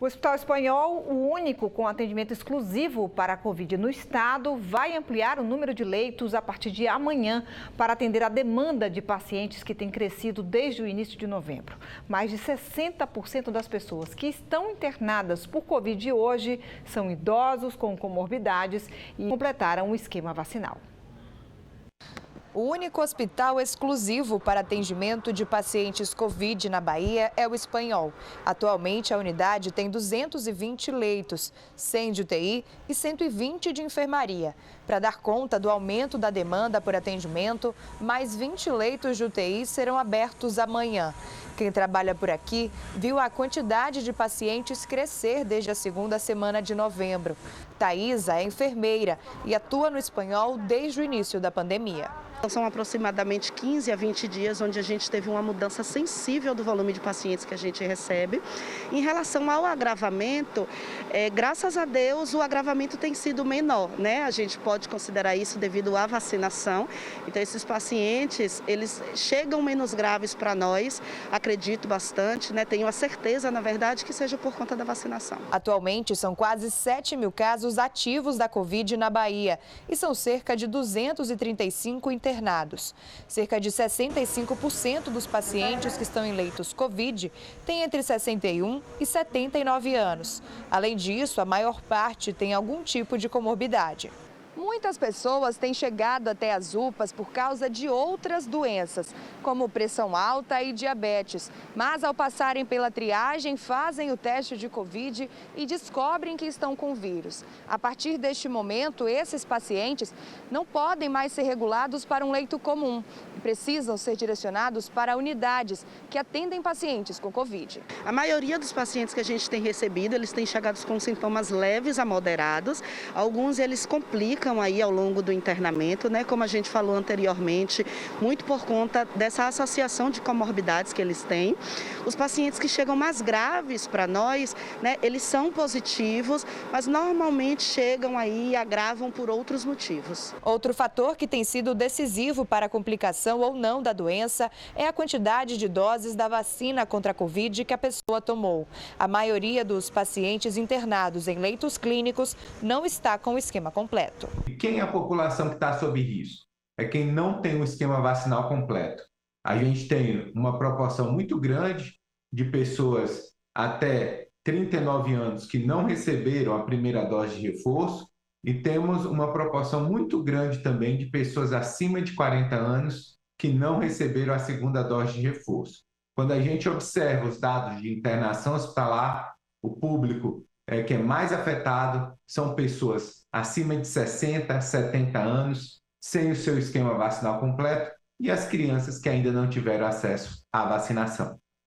O Hospital Espanhol, o único com atendimento exclusivo para a Covid no estado, vai ampliar o número de leitos a partir de amanhã para atender a demanda de pacientes que tem crescido desde o início de novembro. Mais de 60% das pessoas que estão internadas por Covid hoje são idosos com comorbidades e completaram o esquema vacinal. O único hospital exclusivo para atendimento de pacientes Covid na Bahia é o Espanhol. Atualmente, a unidade tem 220 leitos, 100 de UTI e 120 de enfermaria. Para dar conta do aumento da demanda por atendimento, mais 20 leitos de UTI serão abertos amanhã. Quem trabalha por aqui viu a quantidade de pacientes crescer desde a segunda semana de novembro. Thaisa é enfermeira e atua no Espanhol desde o início da pandemia. São aproximadamente 15 a 20 dias onde a gente teve uma mudança sensível do volume de pacientes que a gente recebe. Em relação ao agravamento, graças a Deus o agravamento tem sido menor, né? A gente pode considerar isso devido à vacinação. Então esses pacientes, eles chegam menos graves para nós, acredito bastante, né? Tenho a certeza, na verdade, que seja por conta da vacinação. Atualmente são quase 7 mil casos ativos da Covid na Bahia e são cerca de 235 internados. Cerca de 65% dos pacientes que estão em leitos Covid têm entre 61 e 79 anos. Além disso, a maior parte tem algum tipo de comorbidade. Muitas pessoas têm chegado até as UPAs por causa de outras doenças, como pressão alta e diabetes. Mas ao passarem pela triagem, fazem o teste de Covid e descobrem que estão com vírus. A partir deste momento, esses pacientes não podem mais ser regulados para um leito comum e precisam ser direcionados para unidades que atendem pacientes com Covid. A maioria dos pacientes que a gente tem recebido, eles têm chegado com sintomas leves a moderados. Alguns eles complicam aí ao longo do internamento, né? Como a gente falou anteriormente, muito por conta dessa associação de comorbidades que eles têm. Os pacientes que chegam mais graves para nós, né? Eles são positivos, mas normalmente chegam aí e agravam por outros motivos. Outro fator que tem sido decisivo para a complicação ou não da doença é a quantidade de doses da vacina contra a Covid que a pessoa tomou. A maioria dos pacientes internados em leitos clínicos não está com o esquema completo. E quem é a população que está sob risco? É quem não tem um esquema vacinal completo. A gente tem uma proporção muito grande de pessoas até 39 anos que não receberam a primeira dose de reforço e temos uma proporção muito grande também de pessoas acima de 40 anos que não receberam a segunda dose de reforço. Quando a gente observa os dados de internação hospitalar, o público que é mais afetado são pessoas acima de 60, 70 anos, sem o seu esquema vacinal completo, e as crianças que ainda não tiveram acesso à vacinação.